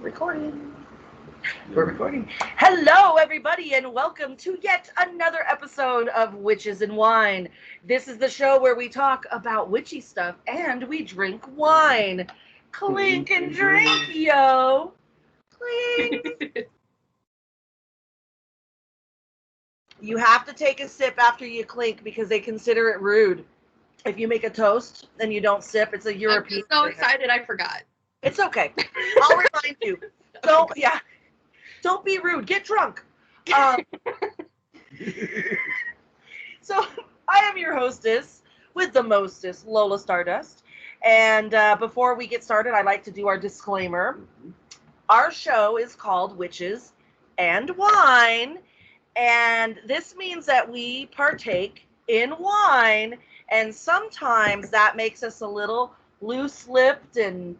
Recording. We're recording. Hello, everybody, and welcome to yet another episode of Witches and Wine. This is the show where we talk about witchy stuff and we drink wine. Clink and drink, yo. Clink. You have to take a sip after you clink because they consider it rude. If you make a toast and you don't sip, it's a European I'm so excited I forgot. It's okay. I'll remind you. Don't be rude. Get drunk. So I am your hostess with the mostest, Lola Stardust. And before we get started, I like to do our disclaimer. Our show is called Witches and Wine. And this means that we partake in wine. And sometimes that makes us a little loose-lipped and,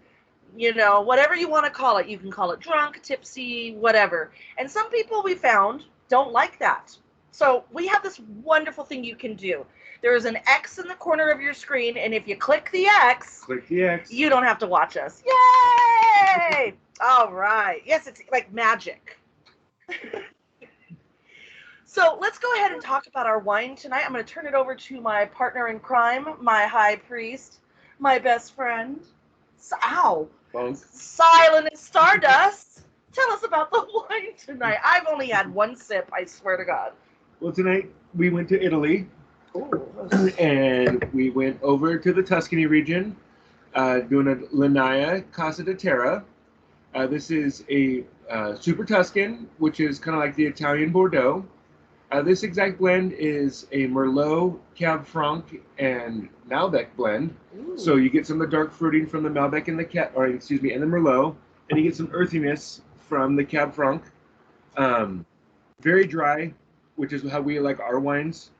you know, whatever you want to call it. You can call it drunk, tipsy, whatever. And some people we found don't like that. So we have this wonderful thing you can do. There is an X in the corner of your screen, and if you click the X, you don't have to watch us. Yay! All right. Yes, it's like magic. So let's go ahead and talk about our wine tonight. I'm going to turn it over to my partner in crime, my high priest, my best friend. Silent as Stardust. Tell us about the wine tonight. I've only had one sip, I swear to God. Well, tonight we went to Italy. Ooh. And we went over to the Tuscany region, doing a Lenaia Toscana. This is a Super Tuscan, which is kind of like the Italian Bordeaux. This exact blend is a Merlot, Cab Franc, and Malbec blend. Ooh. So you get some of the dark fruiting from the Malbec and the and the Merlot, and you get some earthiness from the Cab Franc. Very dry, which is how we like our wines.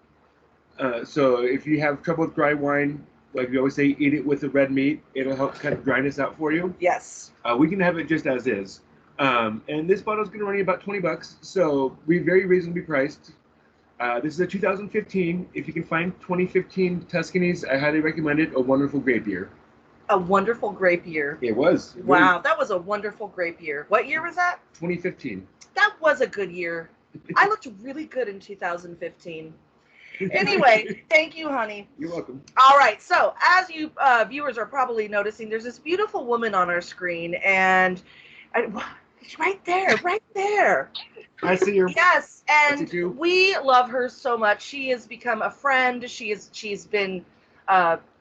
So if you have trouble with dry wine, like we always say, eat it with the red meat. It'll help cut the dryness out for you. Yes. We can have it just as is. And this bottle is going to run you about $20, so we're very reasonably priced. This is a 2015. If you can find 2015 Tuscany's, I highly recommend it. A wonderful grape year. A wonderful grape year. It was. Wow, that was a wonderful grape year. What year was that? 2015. That was a good year. I looked really good in 2015. Anyway, thank you, honey. You're welcome. All right, so as you viewers are probably noticing, there's this beautiful woman on our screen, and right there. I see her. Yes, and we love her so much. She has become a friend. She's been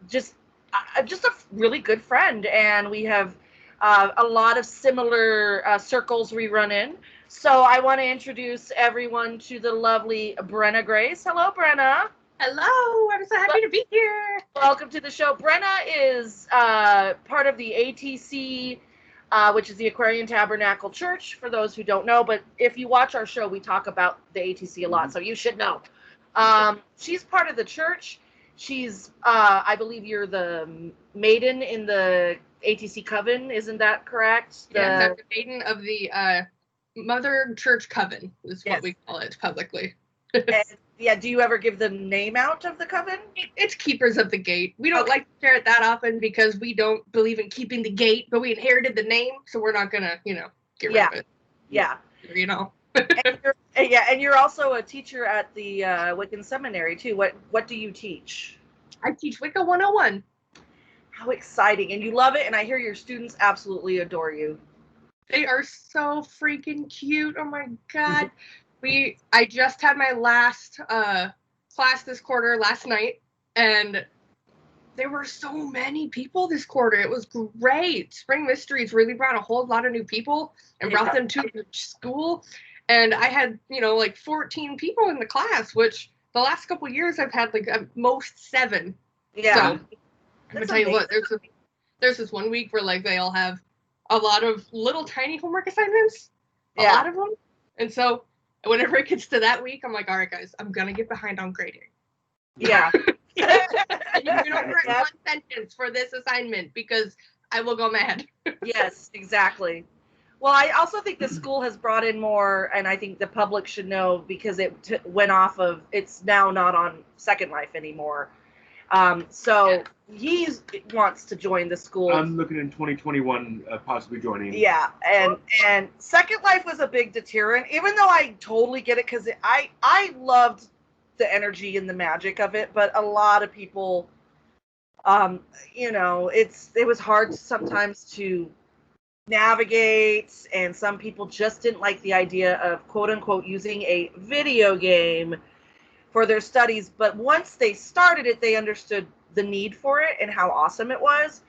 just a really good friend, and we have a lot of similar circles we run in. So I want to introduce everyone to the lovely Brenna Grace. Hello, Brenna. Hello, I'm so happy to be here. Welcome to the show. Brenna is part of the ATC, which is the Aquarian Tabernacle Church, for those who don't know. But if you watch our show, we talk about the ATC a lot, so you should know. She's part of the church. She's, I believe you're the Maiden in the ATC COVEN. Isn't that correct? Yes, I'm the Maiden of the Mother Church COVEN, is what we call it publicly. And, do you ever give the name out of the COVEN? It's Keepers of the Gate. We don't like to share it that often because we don't believe in keeping the gate, but we inherited the name, so we're not gonna, get rid of it. Yeah. And you're also a teacher at the Wiccan Seminary too. What do you teach? I teach Wicca 101. How exciting. And you love it, and I hear your students absolutely adore you. They are so freaking cute. Oh my God. I just had my last class this quarter last night, and there were so many people this quarter. It was great. Spring Mysteries really brought a whole lot of new people and brought them to the school. And I had, 14 people in the class, which the last couple of years I've had at most 7. Yeah. So I'm gonna tell you what, there's this one week where they all have a lot of little tiny homework assignments. A lot of them. And so whenever it gets to that week, I'm like, all right, guys, I'm going to get behind on grading. Yeah. You can only write one sentence for this assignment because I will go mad. Yes, exactly. Well, I also think the school has brought in more, and I think the public should know because it went off of, it's now not on Second Life anymore. So he wants to join the school. I'm looking in 2021, possibly joining. Yeah, and Second Life was a big deterrent, even though I totally get it, because I loved the energy and the magic of it, but a lot of people, it was hard sometimes to navigate, and some people just didn't like the idea of quote unquote using a video game for their studies. But once they started it, they understood the need for it and how awesome it was.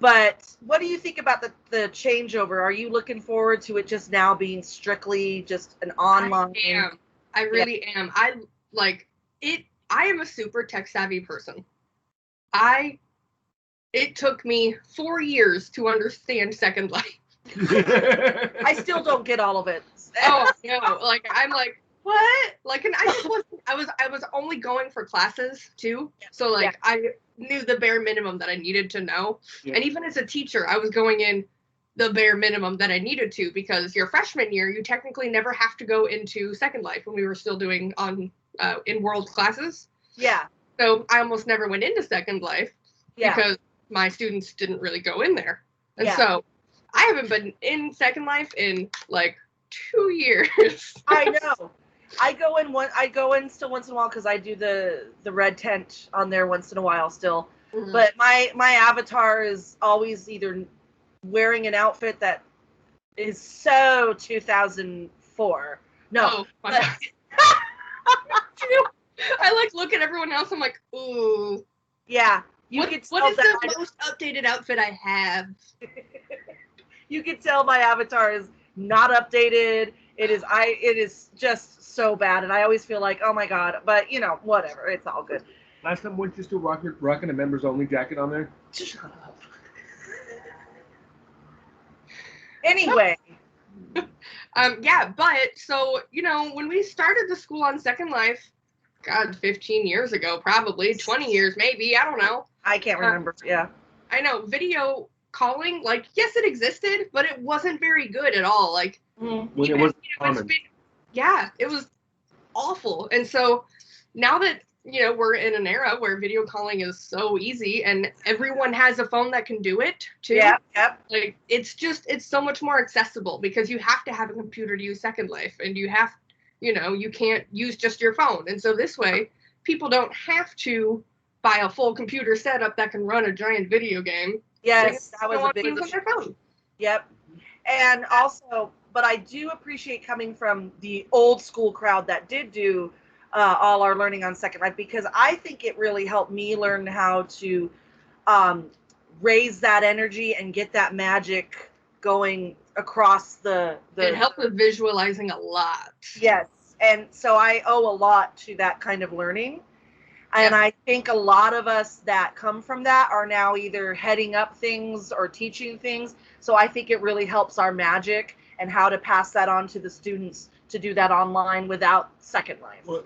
But what do you think about the changeover? Are you looking forward to it just now being strictly just an online? I really am. I like it. I am a super tech savvy person. It took me 4 years to understand Second Life. I still don't get all of it. Oh no! Like I'm like, what? Like, and I just wasn't. I was only going for classes too. So like I knew the bare minimum that I needed to know. Yeah. And even as a teacher, I was going in the bare minimum that I needed to, because your freshman year, you technically never have to go into Second Life when we were still doing in world classes. Yeah. So I almost never went into Second Life because my students didn't really go in there. And so I haven't been in Second Life in like 2 years. I know. I go in still once in a while because I do the red tent on there once in a while still. Mm-hmm. But my avatar is always either wearing an outfit that is so 2004. No. Oh, but, I like look at everyone else. I'm like, ooh. Yeah. What is the most updated outfit I have? You can tell my avatar is not updated. It is just so bad, and I always feel like, oh my god. But whatever. It's all good. Last time weren't you still rocking a members only jacket on there? Shut up. Anyway. But so when we started the school on Second Life, God, 15 years ago, probably 20 years, maybe, I don't know. I can't remember. Yeah. I know video calling, like, yes, it existed, but it wasn't very good at all. Like, when it was common. It was awful. And so now that we're in an era where video calling is so easy and everyone has a phone that can do it too. Yeah. Yep. Like it's so much more accessible, because you have to have a computer to use Second Life, and you have, you can't use just your phone. And so this way, people don't have to buy a full computer setup that can run a giant video game. Yes, that was a big on their phone. Yep. And also, but I do appreciate coming from the old school crowd that did do all our learning on Second Life, because I think it really helped me learn how to raise that energy and get that magic going across the It helped with visualizing a lot. Yes. And so I owe a lot to that kind of learning. And I think a lot of us that come from that are now either heading up things or teaching things. So I think it really helps our magic and how to pass that on to the students to do that online without Second Life. Well,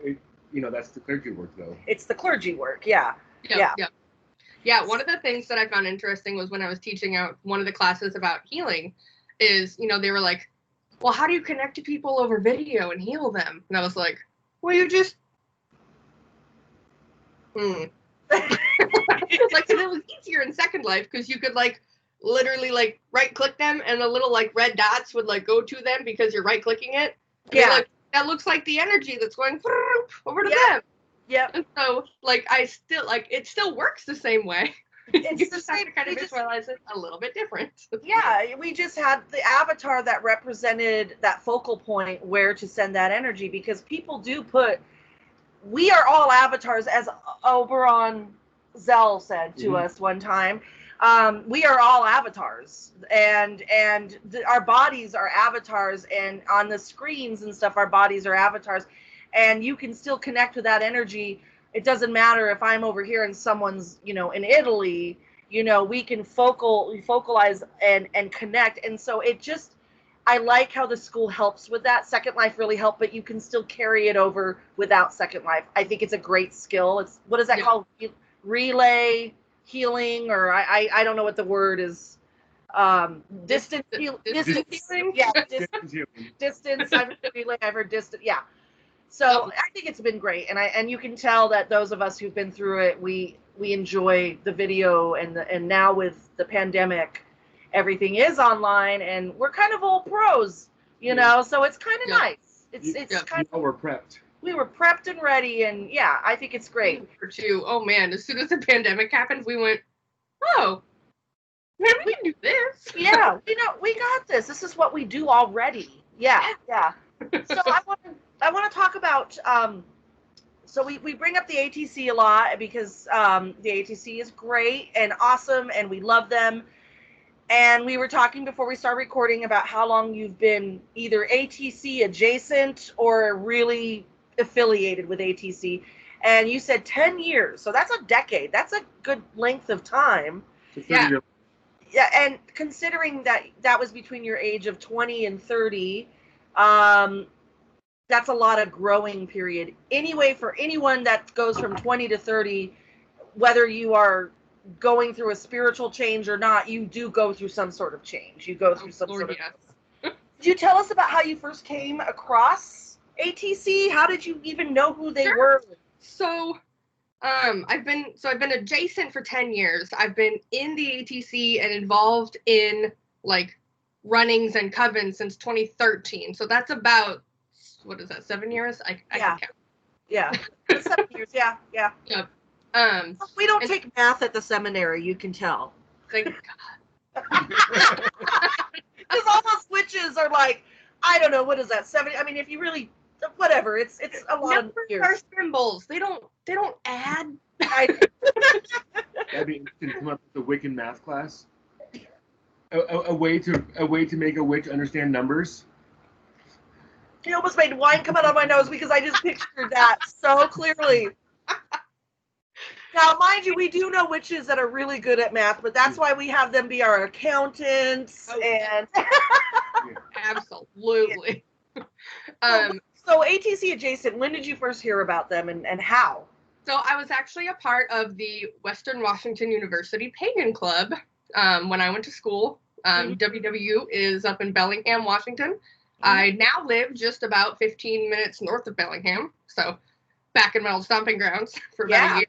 that's the clergy work, though. It's the clergy work, yeah. Yeah, one of the things that I found interesting was when I was teaching out one of the classes about healing is, they were like, well, how do you connect to people over video and heal them? And I was like, well, you just... Like, it was easier in Second Life because you could literally right click them and the little red dots would go to them because you're right clicking it. Yeah. That looks like the energy that's going over to them. Yep. And so I still it still works the same way. It's just have to kind of visualize it a little bit different. Yeah, we just had the avatar that represented that focal point where to send that energy, because people do we are all avatars, as Oberon Zell said to us one time. We are all avatars, and our bodies are avatars, and on the screens and stuff, our bodies are avatars, and you can still connect with that energy. It doesn't matter if I'm over here and someone's, in Italy, we can focalize and connect. And so I like how the school helps with that. Second Life really helped, but you can still carry it over without Second Life. I think it's a great skill. It's, what is that called? Relay healing, or I don't know what the word is. Distance healing. Yeah, distance. I've heard relay. I've heard distant. Yeah. So I think it's been great, and you can tell that those of us who've been through it, we enjoy the video, and now with the pandemic, everything is online, and we're kind of all pros, you know. So it's kind of nice. It's kind of, we're prepped. We were prepped and ready, and yeah, I think it's great. Oh man, as soon as the pandemic happened, we went, oh, man, we can do this. Yeah, we got this. This is what we do already. Yeah. So I want to talk about. So we bring up the ATC a lot because the ATC is great and awesome, and we love them. And we were talking before we start recording about how long you've been either ATC adjacent or really affiliated with ATC. And you said 10 years. So that's a decade. That's a good length of time. Yeah. Yeah, and considering that was between your age of 20 and 30, that's a lot of growing period. Anyway, for anyone that goes from 20 to 30, whether you are going through a spiritual change or not, you do go through some sort of change. You go through some sort of. Could you tell us about how you first came across ATC? How did you even know who they were? So, I've been adjacent for 10 years. I've been in the ATC and involved in like runnings and COVEN since 2013. So that's about, what is that, 7 years? I can count. Yeah. 7 years. Yeah. Yep. We don't take math at the seminary, you can tell. Thank God. Because all those switches are like, I don't know, what is that, 70? I mean, if you really, whatever, it's a lot of years. Numbers are symbols. They don't add. That'd be interesting to come up with a Wiccan math class. A way to make a witch understand numbers. He almost made wine come out of my nose because I just pictured that so clearly. Now, mind you, we do know witches that are really good at math, but that's why we have them be our accountants. And Absolutely. So ATC adjacent, when did you first hear about them and how? So I was actually a part of the Western Washington University Pagan Club when I went to school. WW is up in Bellingham, Washington. I now live just about 15 minutes north of Bellingham, so back in my old stomping grounds for about a year.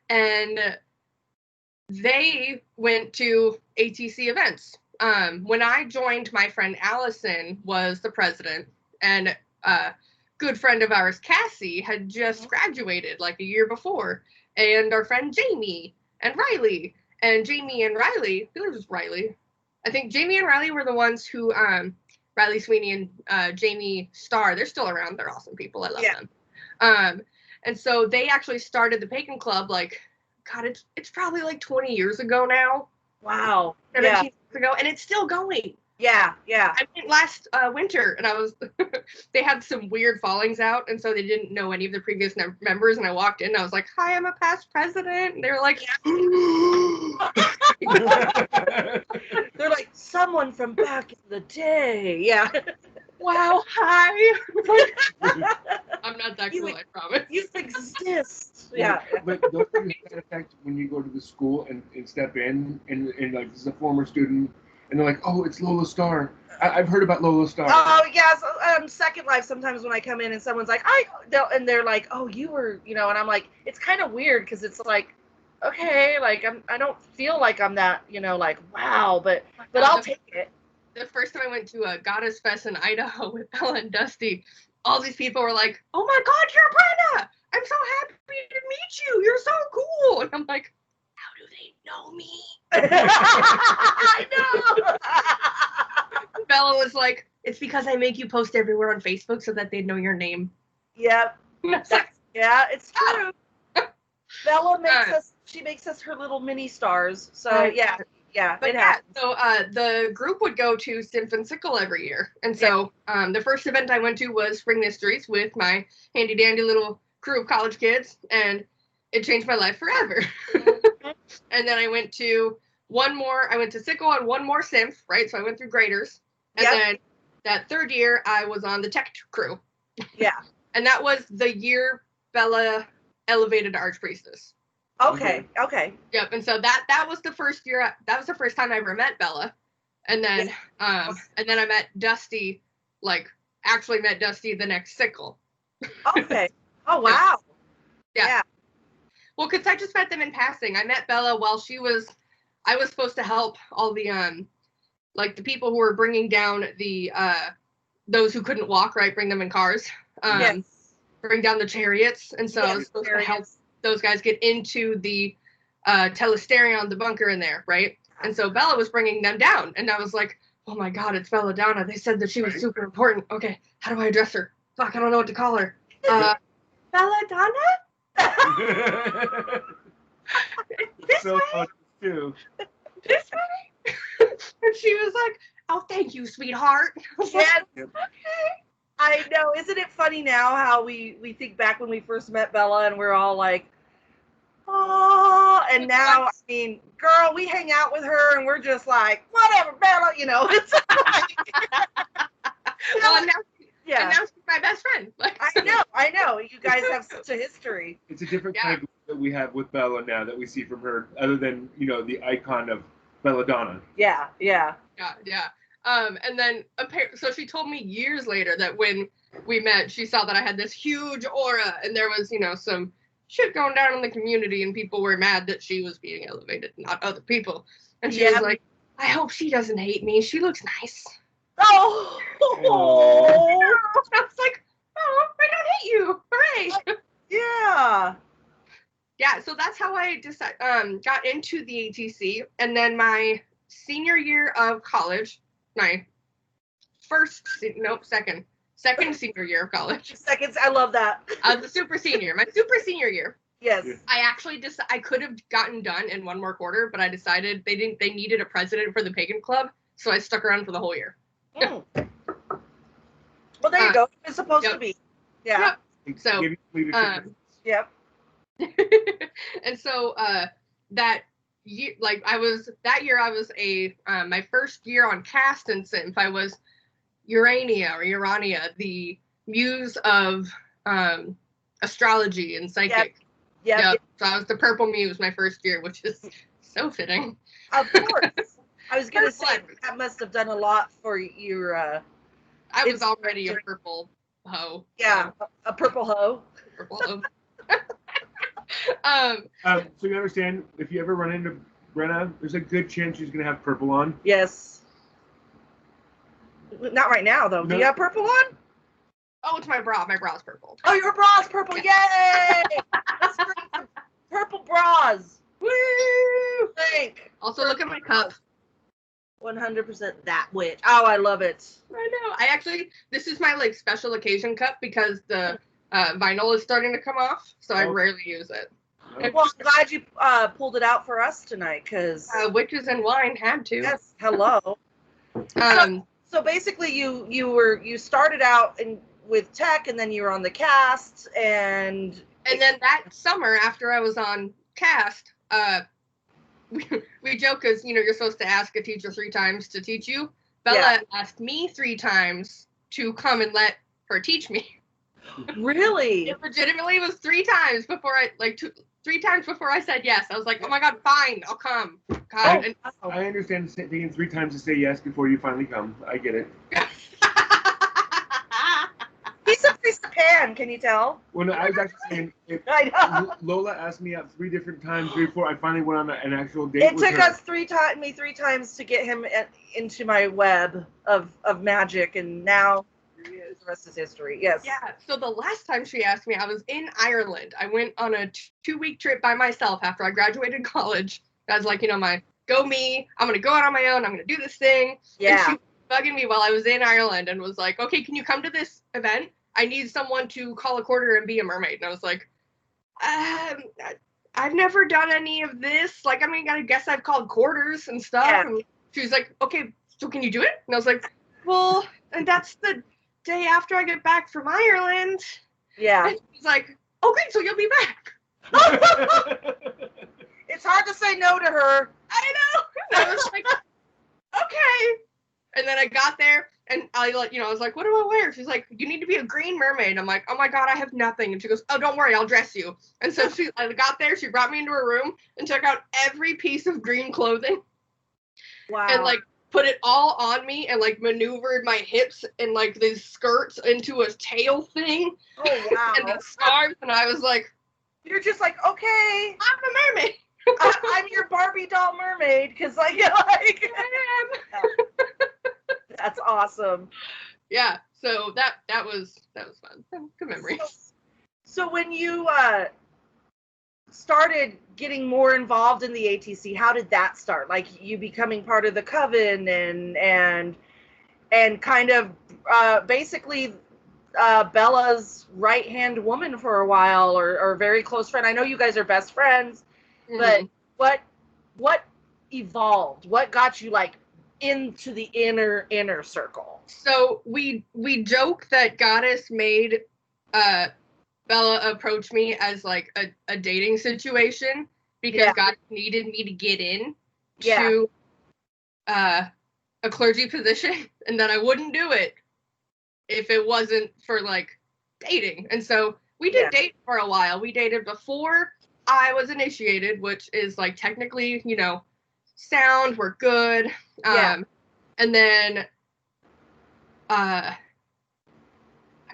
And they went to ATC events. When I joined, my friend Allison was the president, and a good friend of ours, Cassie, had just graduated like a year before, and our friend Jamie and Riley, I think it was Riley. I think Jamie and Riley were the ones who, Riley Sweeney and Jamie Starr, they're still around. They're awesome people. I love them. And so they actually started the Pagan Club, like, God, it's probably like 20 years ago now. Wow. 17 years ago, and it's still going. Yeah. I went last winter, and they had some weird fallings out, and so they didn't know any of the previous members, and I walked in, and I was like, hi, I'm a past president, and they were like, they're like, someone from back in the day. Yeah. Wow, hi. I'm not that cool, I promise. You exist. Yeah. But don't you have that effect when you go to the school and step in and like this is a former student and they're like, oh, it's Lola Star. I've heard about Lola Star. Oh yes, Second Life. Sometimes when I come in and someone's like, they're like, oh, you were, and I'm like, it's kind of weird because it's like, okay, like I don't feel like I'm that, like wow, but I'll take it. The first time I went to a Goddess Fest in Idaho with Bella and Dusty, all these people were like, oh my God, you're Brenna! I'm so happy to meet you. You're so cool. And I'm like, how do they know me? I know. Bella was like, it's because I make you post everywhere on Facebook so that they know your name. Yep. Yeah, it's true. Bella makes us her little mini stars. So yeah. But so the group would go to Synth and Sickle every year. And so the first event I went to was Spring Mysteries with my handy dandy little crew of college kids, and it changed my life forever. And then I went to Sickle and one more Synth, right? So I went through graders. And then that third year I was on the tech crew. Yeah. And that was the year Bella elevated to Archpriestess. Okay. Yep. And so that was the first year. That was the first time I ever met Bella, and then I met Dusty like actually met Dusty the next cycle. Okay. Oh, wow. Yeah. Well, because I just met them in passing. I met Bella while I was supposed to help all the, like the people who were bringing down the, those who couldn't walk, right? Bring them in cars. Yes. Bring down the chariots. And so I was supposed to help those guys get into the telesterion, the bunker in there, right? And so Bella was bringing them down. And I was like, oh my God, it's Belladonna. They said that she was super important. Okay, how do I address her? Fuck, I don't know what to call her. Belladonna? This so way? much too. This way? And she was like, oh, thank you, sweetheart. Yes. Yep. I know. Isn't it funny now how we think back when we first met Bella and we're all like, oh, and now, I mean, girl, we hang out with her and we're just like, whatever, Bella, you know. It's Well, and now yeah. she's my best friend. Like, I know. You guys have such a history. It's a different kind of group that we have with Bella now that we see from her, other than, you know, the icon of Belladonna. Yeah. Yeah. And then, so she told me years later that when we met, she saw that I had this huge aura, and there was, you know, some shit going down in the community, and people were mad that she was being elevated, not other people. And she was like, I hope she doesn't hate me. She looks nice. Oh. I was like, oh, I don't hate you. Hooray. Yeah. Yeah, so that's how I got into the ATC. And then my senior year of college, my second senior year of college. Seconds. I love that. The super senior, my super senior year. Yes. I actually I could have gotten done in one more quarter, but I decided they needed a president for the pagan club, so I stuck around for the whole year. Mm. Well, there you go. It's supposed to be. Yeah. Yep. So, yep. and so that year, like I was my first year on cast, and since I was Urania, the muse of astrology and psychic. Yep. So I was the purple muse my first year, which is so fitting. Of course. I was gonna say that must have done a lot for your. I was already a purple hoe. Yeah, a purple hoe. Purple hoe. So you understand, if you ever run into Brenna, there's a good chance she's gonna have purple on. Yes. Not right now though. No. Do you have purple on? Oh, it's my bra. My bra's purple. Oh, your bra's purple. Yay! Let's bring some purple bras. Woo! Thank. Also, look at my cup. 100% that witch. Oh, I love it. I know. This is my like special occasion cup because the vinyl is starting to come off, so I rarely use it. Well, I'm glad you pulled it out for us tonight, because witches and wine had to. Yes. Hello. So basically, you started out with tech, and then you were on the cast, and then that summer after I was on cast, we joke because you're supposed to ask a teacher 3 times to teach you. Bella asked me 3 times to come and let her teach me. Really? It legitimately was 3 times before 3 times before I said yes. I was like, oh my God, fine, I'll come. God, I understand taking 3 times to say yes before you finally come. I get it. He's a piece of pan, can you tell? Well, no, I was actually saying, I know. Lola asked me out 3 different times before I finally went on an actual date. It took us 3 times to get him into my web of magic, and now the rest is history. Yes. Yeah. So the last time she asked me, I was in Ireland. I went on a 2-week trip by myself after I graduated college. I was like, go me. I'm gonna go out on my own. I'm gonna do this thing. Yeah. And she was bugging me while I was in Ireland and was like, okay, can you come to this event? I need someone to call a quarter and be a mermaid. And I was like, I've never done any of this. Like, I guess I've called quarters and stuff. Yeah. And she was like, okay, so can you do it? And I was like, well, and that's the day after I get back from Ireland. Yeah. And she's like, oh, great, so you'll be back. It's hard to say no to her. I know. And I was like, okay. And then I got there. And I was like, what do I wear? She's like, you need to be a green mermaid. I'm like, oh my God, I have nothing. And she goes, oh, don't worry, I'll dress you. And so I got there, she brought me into her room and took out every piece of green clothing. Wow. And put it all on me and like maneuvered my hips and like these skirts into a tail thing. Oh wow. And the scarves, and I was like, you're just like, okay, I'm a mermaid. I'm your Barbie doll mermaid, because like, like that's awesome. Yeah, so that was fun. Good memories. So when you started getting more involved in the ATC, how did that start? Like you becoming part of the Coven and kind of basically Bella's right-hand woman for a while, or very close friend. I know you guys are best friends, but what evolved? What got you like into the inner circle? So we joke that Goddess made Bella approach me as like a dating situation because Goddess needed me to get in to a clergy position, and that I wouldn't do it if it wasn't for like dating. And so we did date for a while. We dated before I was initiated, which is like technically, you know, sound, we're good. And then I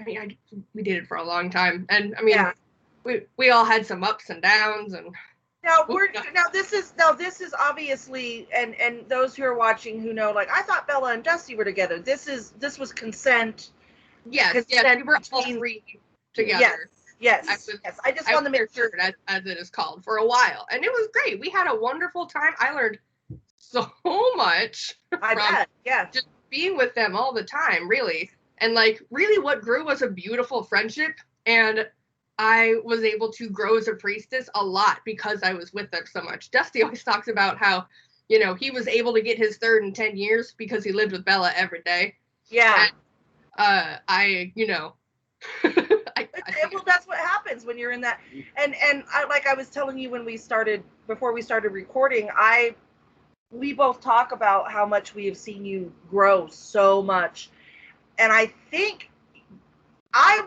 mean, we dated for a long time, and I mean, we all had some ups and downs, and now this is obviously, and those who are watching who know, like, I thought Bella and Dusty were together. This was consent. Yes, we were all three together. Yes. I just wanted to make sure, as it is called, for a while, and it was great. We had a wonderful time. I learned so much just being with them all the time, really. And like, really what grew was a beautiful friendship, and I was able to grow as a priestess a lot because I was with them so much. Dusty always talks about how, you know, he was able to get his third in 10 years because he lived with Bella every day. Yeah. And, you know, well, that's what happens when you're in that. And like I was telling you before we started recording, we both talk about how much we have seen you grow so much. And I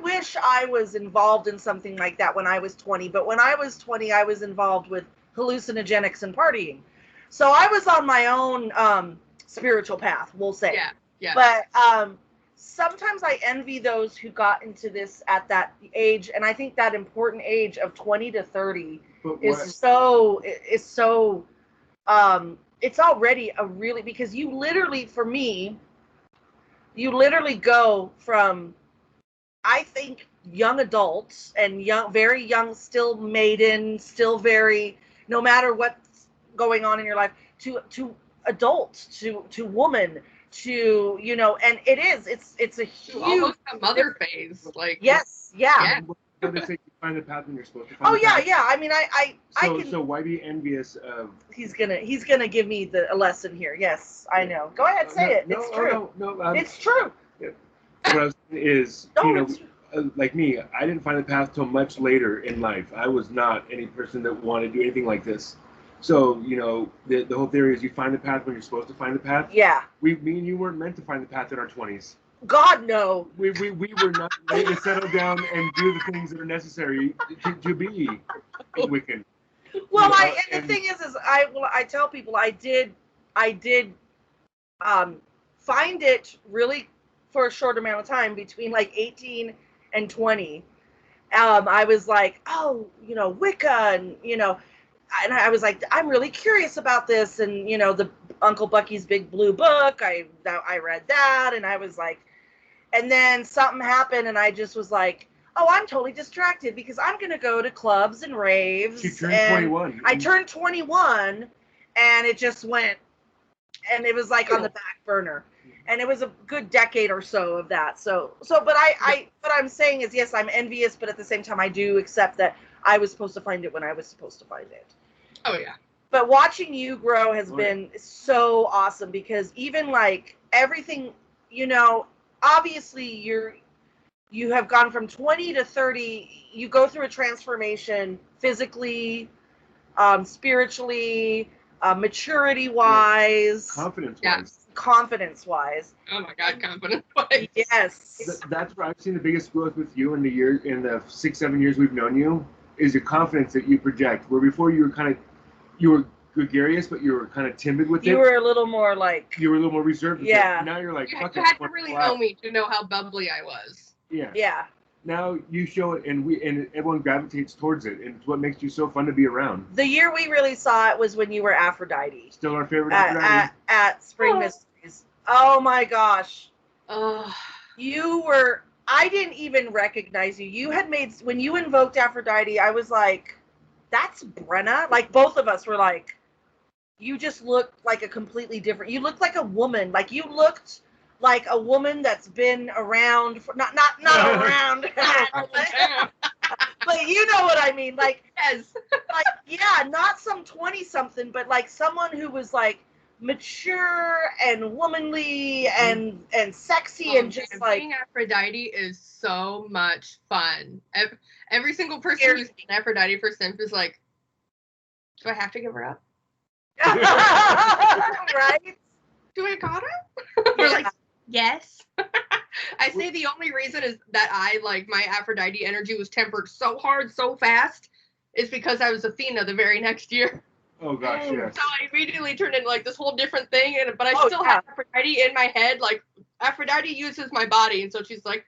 wish I was involved in something like that when I was 20. But when I was 20, I was involved with hallucinogenics and partying. So I was on my own spiritual path, we'll say. Yeah. But sometimes I envy those who got into this at that age. And I think that important age of 20 to 30 is so it's already a really, because you literally, for me, you literally go from, I think, young adults and very young, still maiden, still very, no matter what's going on in your life, to adult, to woman, to, you know, and it's a huge, almost a mother phase, like, But they say you find the path when you're supposed to find the path. I mean, I can. So why be envious of? He's gonna give me a lesson here. Yes, I know. Go ahead, say it. It's true. It's true. Yeah. What I was saying is, like me, I didn't find the path till much later in life. I was not any person that wanted to do anything like this. So, you know, the whole theory is you find the path when you're supposed to find the path. Yeah. Me and you weren't meant to find the path in our 20s. God, no. We were not ready to settle down and do the things that are necessary to be Wiccan. Well, the thing is I tell people I did find it really for a short amount of time between like 18 and 20. I was like, oh, you know, Wicca, and you know, and I was like, I'm really curious about this, and you know, the Uncle Bucky's Big Blue Book. I read that, and I was like, and then something happened, and I just was like, oh, I'm totally distracted because I'm gonna go to clubs and raves. She turned 21. I turned 21, and it just went, and it was like on the back burner, and it was a good decade or so of that. So, but what I'm saying is, yes, I'm envious, but at the same time, I do accept that I was supposed to find it when I was supposed to find it. Oh yeah. But watching you grow has been so awesome, because even like everything, you know, obviously you have gone from 20 to 30. You go through a transformation physically, spiritually, maturity wise, confidence wise. Oh my God, confidence wise. Yes. That's where I've seen the biggest growth with you in the 6-7 years we've known you, is the confidence that you project. Where before you were gregarious, but you were kind of timid with it. You were a little more like. You were a little more reserved with Yeah. it. Now you're like, You fuck had it, to really know me to know how bubbly I was. Yeah. Yeah. Now you show it, and everyone gravitates towards it, and it's what makes you so fun to be around. The year we really saw it was when you were Aphrodite. Still our favorite Aphrodite. At Spring Mysteries. Oh my gosh. Oh. You were. I didn't even recognize you. You had made, when you invoked Aphrodite, I was like, that's Brenna. Like, both of us were like, you just looked like a completely different. You looked like a woman. Like, you looked like a woman that's been around for not around, but you know what I mean. Like, Yes. like, yeah, not some 20-something, but like someone who was like mature and womanly and sexy and just like. Being Aphrodite is so much fun. Every single person who's been Aphrodite for Simp is like, do I have to give her up? Right? Do I gotta? We're like, yes. I say the only reason is that I, like, my Aphrodite energy was tempered so hard, so fast, is because I was Athena the very next year. Oh gosh, yes. So I immediately turned into like this whole different thing, but I still have Aphrodite in my head. Like, Aphrodite uses my body, and so she's like,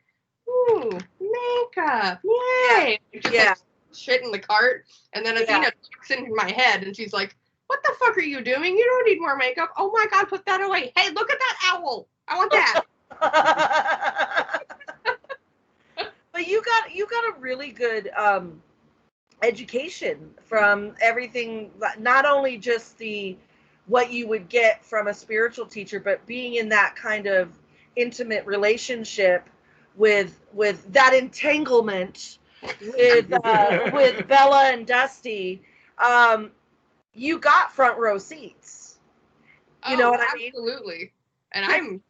ooh, makeup, yay! Just like shit in the cart, and then Athena talks in my head, and she's like, what the fuck are you doing? You don't need more makeup. Oh my god, put that away. Hey, look at that owl. I want that. But you got a really good education from everything, not only just what you would get from a spiritual teacher, but being in that kind of intimate relationship with that entanglement with Bella and Dusty. You got front row seats. You know what I mean? Absolutely. And I'm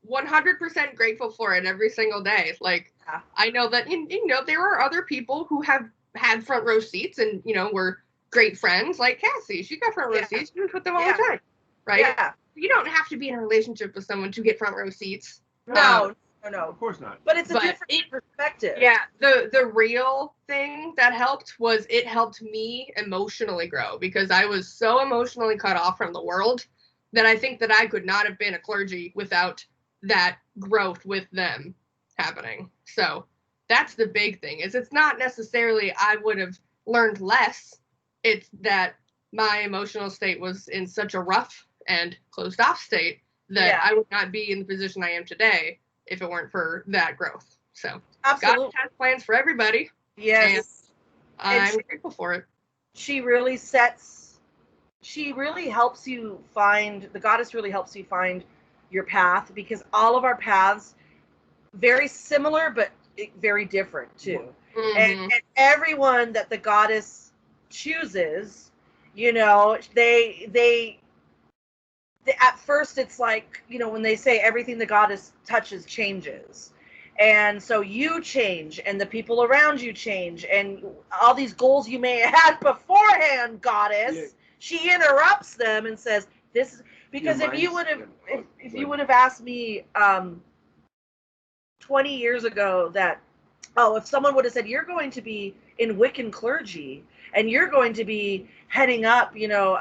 100% grateful for it every single day. Like, I know that, you know, there are other people who have had front row seats and, you know, were great friends. Like Cassie, she got front row seats. You with them all the time, right? Yeah. You don't have to be in a relationship with someone to get front row seats. No, of course not. But it's a different perspective. Yeah, the real thing that helped was it helped me emotionally grow, because I was so emotionally cut off from the world that I think that I could not have been a clergy without that growth with them happening. So that's the big thing, is it's not necessarily I would have learned less. It's that my emotional state was in such a rough and closed off state that I would not be in the position I am today if it weren't for that growth. So absolutely, God has plans for everybody. Yes, and I'm grateful for it. She really helps you find, the goddess really helps you find your path, because all of our paths very similar but very different too. Mm-hmm. And everyone that the goddess chooses, you know, they at first it's like, you know, when they say everything the goddess touches changes. And so you change, and the people around you change, and all these goals you may have had beforehand, goddess, she interrupts them and says, this is, because if you would have asked me 20 years ago that, if someone would have said, you're going to be in Wiccan clergy, and you're going to be heading up, you know,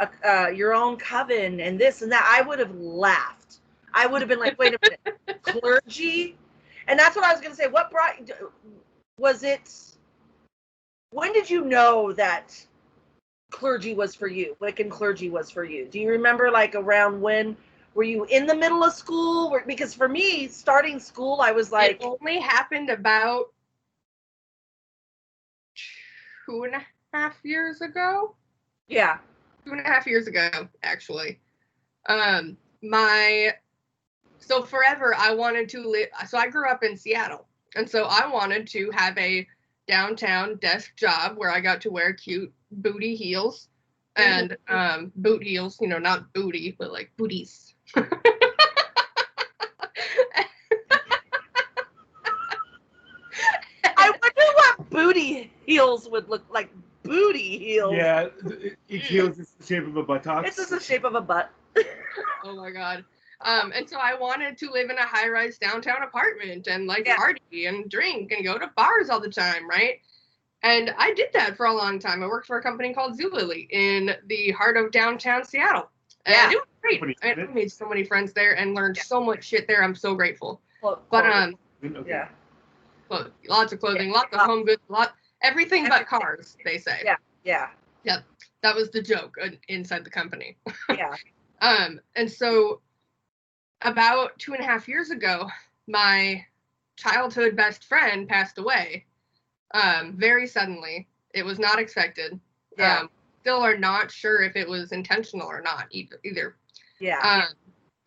your own coven and this and that, I would have laughed. I would have been like, wait a minute, clergy? And that's what I was going to say. What when did you know that clergy was for you? Wiccan clergy was for you? Do you remember, like, around when? Were you in the middle of school? Because for me, starting school, I was like... It only happened about 2.5 years ago. Yeah. 2.5 years ago, actually. So forever I wanted to live, so I grew up in Seattle, and so I wanted to have a downtown desk job where I got to wear cute booty heels and boot heels, you know, not booty, but like booties. I wonder what booty heels would look like. Booty heels. Yeah, each heel is the shape of a buttock. It's just the shape of a butt. Oh my god. And so I wanted to live in a high-rise downtown apartment and like party and drink and go to bars all the time, right? And I did that for a long time. I worked for a company called Zulily in the heart of downtown Seattle. And it was great. I made so many friends there and learned so much shit there. I'm so grateful. But yeah. Lots of clothing, lots of home goods, everything but cars, they say. Yeah. Yep. That was the joke inside the company. Yeah. And so about 2.5 years ago, my childhood best friend passed away. Very suddenly. It was not expected. Yeah. Still are not sure if it was intentional or not either. Yeah.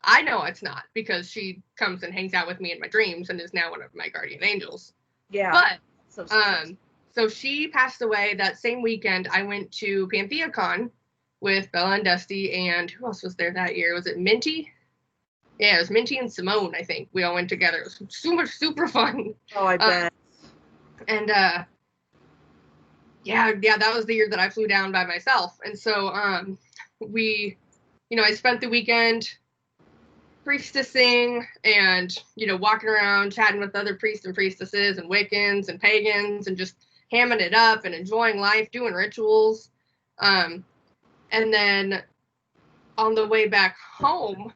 I know it's not, because she comes and hangs out with me in my dreams and is now one of my guardian angels. Yeah. But so she passed away that same weekend. I went to PantheaCon with Bella and Dusty, and who else was there that year? Was it Minty? Yeah, it was Minty and Simone, I think. We all went together. It was super fun. Oh, I bet. And yeah, that was the year that I flew down by myself. And so we, I spent the weekend priestessing and, walking around chatting with other priests and priestesses and Wiccans and pagans and just hamming it up and enjoying life, doing rituals. And then on the way back home,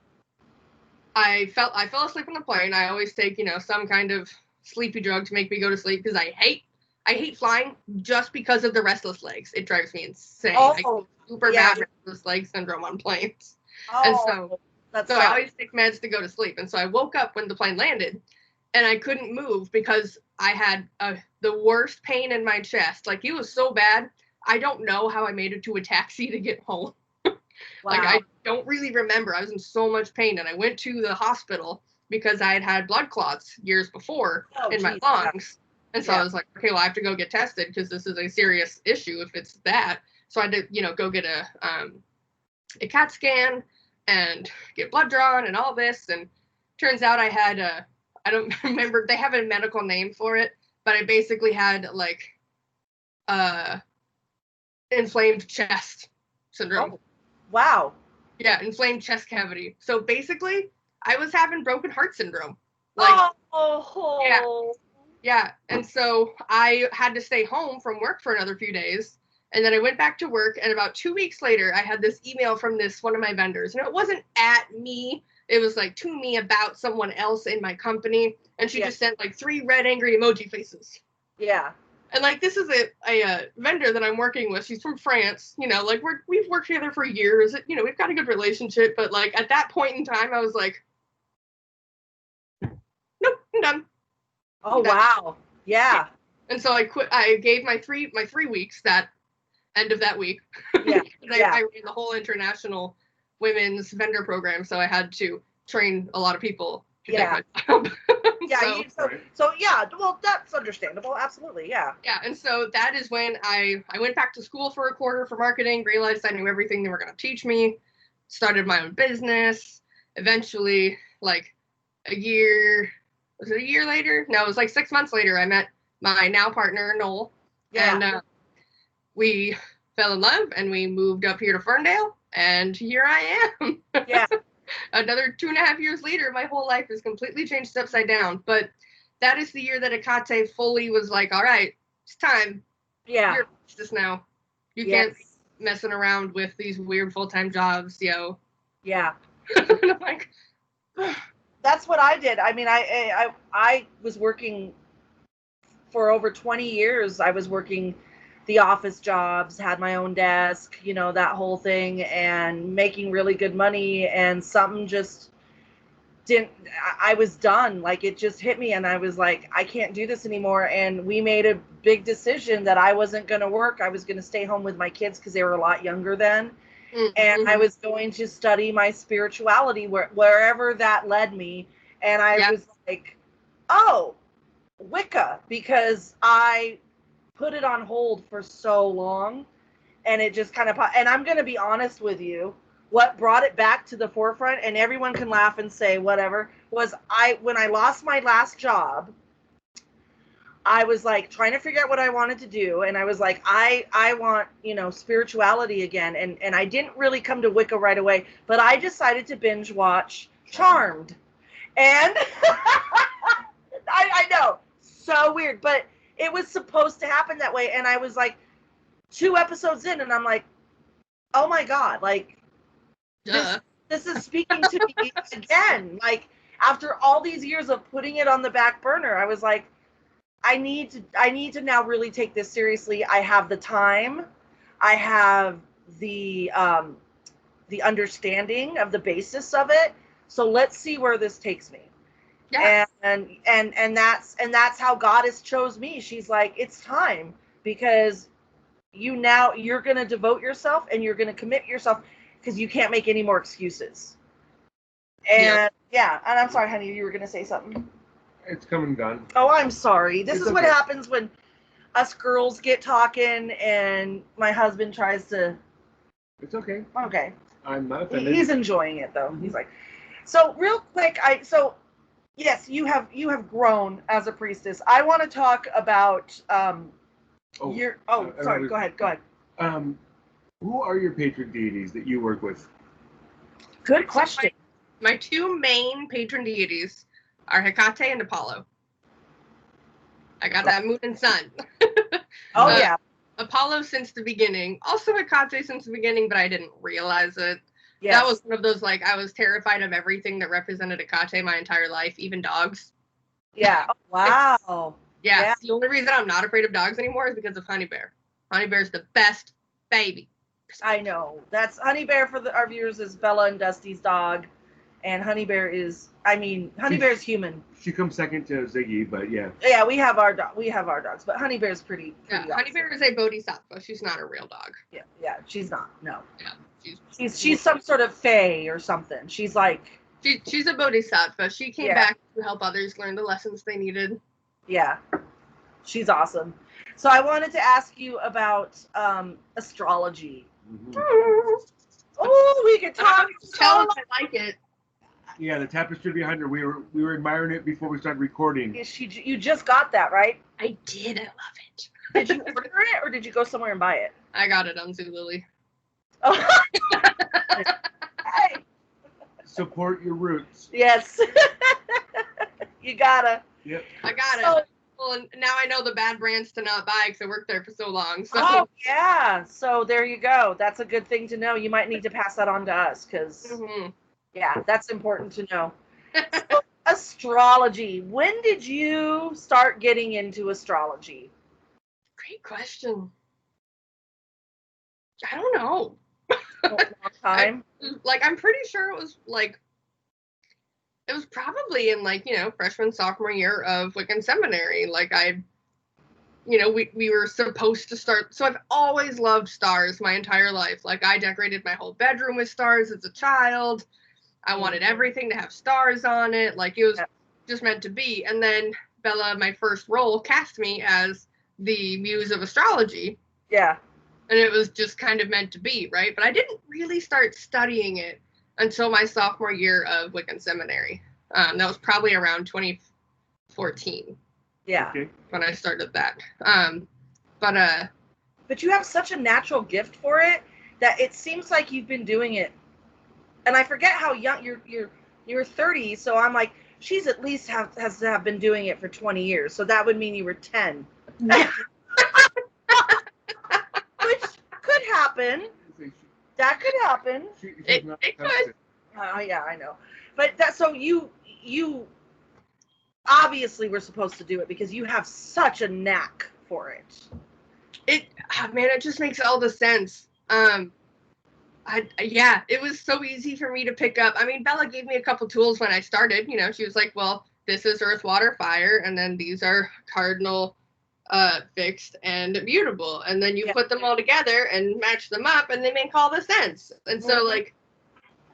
I fell asleep on the plane. I always take, some kind of sleepy drug to make me go to sleep, because I hate flying just because of the restless legs. It drives me insane. I get super bad restless leg syndrome on planes. And so I always take meds to go to sleep. And so I woke up when the plane landed, and I couldn't move because I had the worst pain in my chest. Like, it was so bad. I don't know how I made it to a taxi to get home. Like, I don't really remember. I was in so much pain, and I went to the hospital because I had blood clots years before in my lungs. And so I was like, okay, well, I have to go get tested because this is a serious issue if it's that. So I had to, go get a CAT scan and get blood drawn and all this. And turns out I had I don't remember, they have a medical name for it, but I basically had like inflamed chest syndrome. Oh, wow. Yeah, inflamed chest cavity. So basically, I was having broken heart syndrome. Like, yeah. And so I had to stay home from work for another few days. And then I went back to work, and about 2 weeks later, I had this email from one of my vendors. And it wasn't at me. It was like to me about someone else in my company. And she just sent like 3 red angry emoji faces. Yeah. And like, this is a vendor that I'm working with. She's from France. Like, we've worked together for years. We've got a good relationship. But like, at that point in time, I was like, nope, I'm done. Oh, wow. Yeah. And so I quit. I gave my 3 weeks that end of that week. Yeah. I ran the whole international women's vendor program, so I had to train a lot of people to take my job. Yeah. So yeah, well, that's understandable. Absolutely. Yeah. Yeah. And so that is when I went back to school for a quarter for marketing, realized I knew everything they were going to teach me, started my own business. Eventually, like was it a year later? No, it was like 6 months later, I met my now partner, Noel. Yeah. And we fell in love, and we moved up here to Ferndale, and here I am. Yeah. Another 2.5 years later, my whole life is completely changed upside down. But that is the year that Akate fully was like, all right, it's time. Yeah. You're just now. You can't be messing around with these weird full-time jobs, yo. Yeah. And I'm like, that's what I did. I mean, I was working for over 20 years. I was working the office jobs, had my own desk, that whole thing, and making really good money, and something just I was done. Like, it just hit me, and I was like, I can't do this anymore. And we made a big decision that I wasn't going to work. I was going to stay home with my kids because they were a lot younger then. Mm-hmm. And I was going to study my spirituality wherever that led me. And I was like, oh, Wicca, because I put it on hold for so long, and it just kind of, and I'm going to be honest with you, what brought it back to the forefront, and everyone can laugh and say whatever, was when I lost my last job, I was like trying to figure out what I wanted to do, and I was like, I want, spirituality again, and I didn't really come to Wicca right away, but I decided to binge watch Charmed, and I know, so weird, but it was supposed to happen that way. And I was like 2 episodes in and I'm like, oh my God, like this is speaking to me again. Like after all these years of putting it on the back burner, I was like, I need to now really take this seriously. I have the time. I have the understanding of the basis of it. So let's see where this takes me. Yeah. And that's how Goddess chose me. She's like, it's time, because you're going to devote yourself and you're going to commit yourself, because you can't make any more excuses. And yeah, and I'm sorry, honey, you were going to say something. It's come and gone. Oh, I'm sorry. This is what happens when us girls get talking and my husband tries to. It's okay. Okay. I'm not offended. He's enjoying it though. He's like, so real quick, yes, you have grown as a priestess. I want to talk about sorry, go ahead. Who are your patron deities that you work with? Good question. My 2 main patron deities are Hecate and Apollo. I got that moon and sun. Yeah. Apollo since the beginning. Also Hecate since the beginning, but I didn't realize it. Yes. That was one of those, like, I was terrified of everything that represented Hecate my entire life, even dogs. Yeah. Wow. Yeah. The only reason I'm not afraid of dogs anymore is because of Honey Bear. Honey Bear's the best baby. I know. That's Honey Bear for our viewers is Bella and Dusty's dog. And Honey Bear is, Honey Bear's human. She comes second to Ziggy, but yeah. Yeah, we have our dogs, but Honey Bear's pretty awesome. Honey Bear is a bodhisattva. She's not a real dog. Yeah, she's not. No. Yeah, she's some sort of fae or something. She's like she's a bodhisattva. She came back to help others learn the lessons they needed. Yeah. She's awesome. So I wanted to ask you about astrology. Mm-hmm. Oh, we could talk. Tell if I like it. Yeah, the tapestry behind her. We were admiring it before we started recording. You just got that, right? I did. I love it. Did you order it or did you go somewhere and buy it? I got it on Zulily. Oh. Hey. Support your roots. Yes. You gotta. Yep. I got it. Well, and now I know the bad brands to not buy because I worked there for so long. So. Oh, yeah. So there you go. That's a good thing to know. You might need to pass that on to us because, yeah, that's important to know. So, astrology. When did you start getting into astrology? Great question. I don't know. A long time. I'm pretty sure it was probably in freshman, sophomore year of Wiccan seminary. We were supposed to start. So I've always loved stars my entire life. Like I decorated my whole bedroom with stars as a child. I wanted everything to have stars on it. Like it was just meant to be. And then Bella, my first role, cast me as the muse of astrology. Yeah. And it was just kind of meant to be, right? But I didn't really start studying it until my sophomore year of Wiccan seminary. That was probably around 2014. Yeah. Okay. When I started that. But you have such a natural gift for it that it seems like you've been doing it. And I forget how young you're 30, so I'm like, she's at least has to have been doing it for 20 years. So that would mean you were 10. Which could happen. That could happen. It could. Yeah, I know. But so you obviously were supposed to do it because you have such a knack for it. It just makes all the sense. It was so easy for me to pick up. I mean, Bella gave me a couple tools when I started. She was like, well, this is earth, water, fire, and then these are cardinal, fixed, and mutable. And then you put them all together and match them up, and they make all the sense. And so,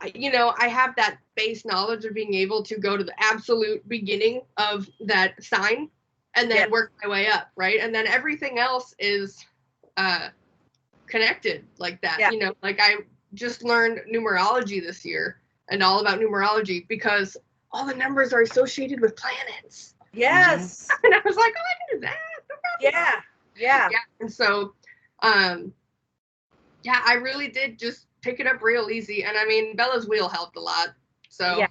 I have that base knowledge of being able to go to the absolute beginning of that sign and then work my way up, right? And then everything else is connected like that. Yeah. I just learned numerology this year and all about numerology because all the numbers are associated with planets. Yes. And I was like, oh, I can do that. No problem. Yeah. And so, I really did just pick it up real easy. And I mean, Bella's wheel helped a lot. So,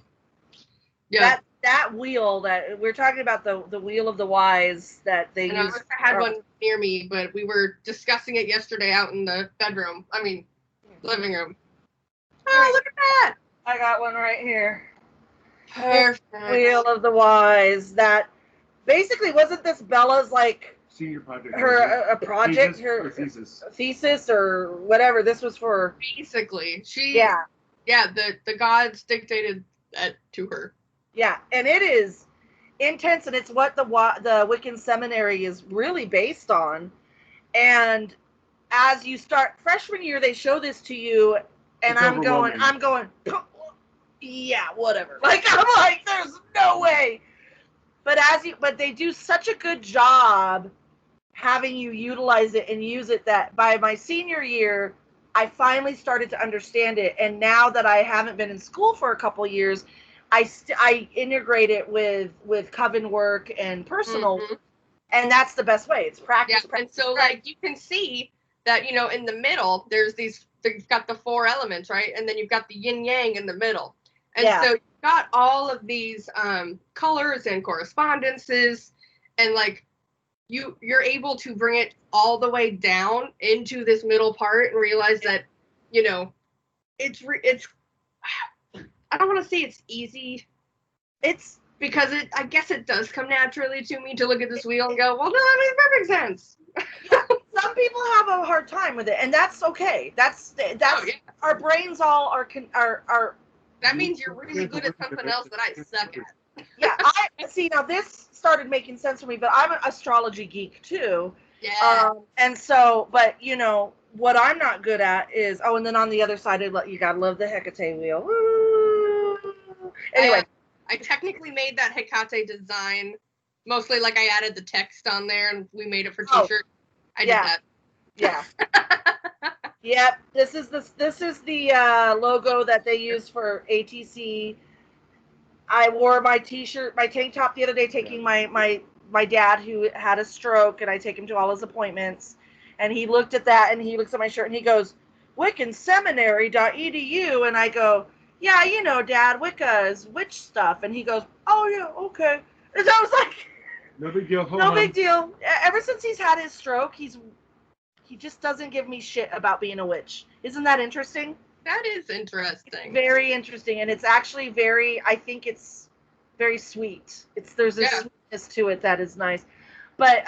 that wheel that we're talking about, the wheel of the wise that they And I use. wish I had one near me, but we were discussing it yesterday out in the bedroom. I mean, living room. Oh, look at that! I got one right here. Perfect. Wheel of the wise. That basically, wasn't this Bella's like Senior project. her a project, her thesis or whatever? This was for. Basically, Yeah. The gods dictated that to her. Yeah, and it is intense, and it's what the Wiccan seminary is really based on. And as you start freshman year, they show this to you, and I'm going, yeah, whatever. Like, I'm like, there's no way. But but they do such a good job having you utilize it and use it that by my senior year, I finally started to understand it. And now that I haven't been in school for a couple years, I integrate it with COVEN work and personal, and that's the best way. It's practice. Yeah, practice, and so practice. like you can see that, you know, in the middle there's you've got the 4 elements, right? And then you've got the yin yang in the middle. And so you've got all of these colors and correspondences, and like you're able to bring it all the way down into this middle part and realize that, you know, it's I don't want to say it's easy. It's because I guess it does come naturally to me to look at this wheel and go, well, no, that makes perfect sense. Yeah, some people have a hard time with it, and that's okay. That's our brains all are. That means you're really good at something else that I suck at. Yeah, I see. Now this started making sense for me, but I'm an astrology geek too. Yeah. And so, but you know what I'm not good at is and then on the other side, you gotta love the Hecate wheel. Woo! Anyway. I technically made that Hecate design, mostly like I added the text on there and we made it for t-shirt. I did that. Yeah. Yep. This is the logo that they use for ATC. I wore my t-shirt, my tank top the other day, taking my dad who had a stroke, and I take him to all his appointments. And he looked at that, and he looks at my shirt, and he goes, WiccanSeminary.edu, and I go, yeah, you know, Dad, Wicca is witch stuff. And he goes, oh, yeah, okay. And I was like, no big deal. No big deal. Ever since he's had his stroke, he just doesn't give me shit about being a witch. Isn't that interesting? That is interesting. Very interesting. And it's actually I think it's very sweet. There's a sweetness to it that is nice. But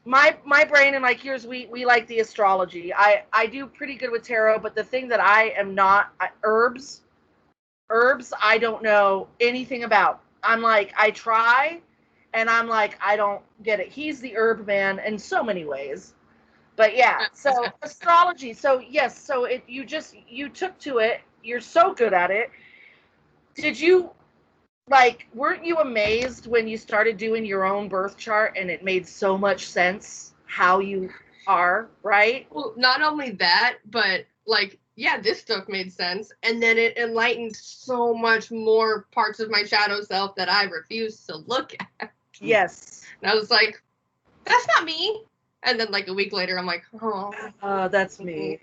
my brain and like yours, we like the astrology. I do pretty good with tarot, but the thing that I am not, herbs, I don't know anything about. I'm like, I try, and I'm like, I don't get it. He's the herb man in so many ways. But yeah, so astrology. So yes, so you took to it. You're so good at it. Did you, weren't you amazed when you started doing your own birth chart and it made so much sense how you are, right? Well, not only that, but this stuff made sense. And then it enlightened so much more parts of my shadow self that I refused to look at. Yes. And I was like, that's not me. And then a week later, I'm like, oh. That's me.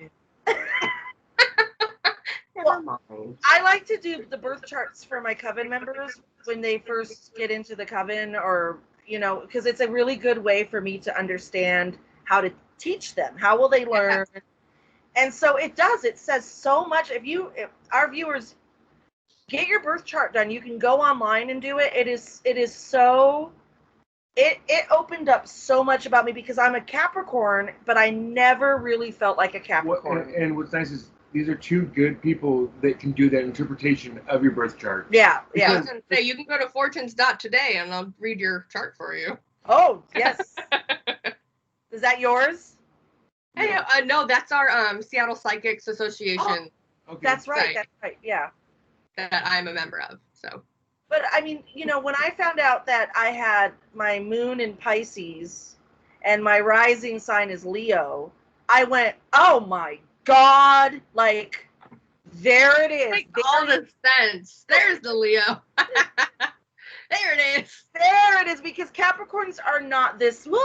Never mind. I like to do the birth charts for my coven members when they first get into the coven, or, you know, because it's a really good way for me to understand how to teach them. How will they learn? Yeah. And so it says so much. If our viewers get your birth chart done, you can go online and do it. It opened up so much about me because I'm a Capricorn, but I never really felt like a Capricorn. And what's nice is these are two good people that can do that interpretation of your birth chart. Yeah. I was going to say, you can go to fortunes.today and I'll read your chart for you. Oh, yes. Is that yours? Hey, no, that's our Seattle Psychics Association. Oh, okay. That's right. That's right. Yeah. That I'm a member of. So. But I mean, you know, when I found out that I had my moon in Pisces and my rising sign is Leo, I went, oh my God, there it is. Makes all the sense. There's the Leo. There it is. There it is, because Capricorns are not this, we're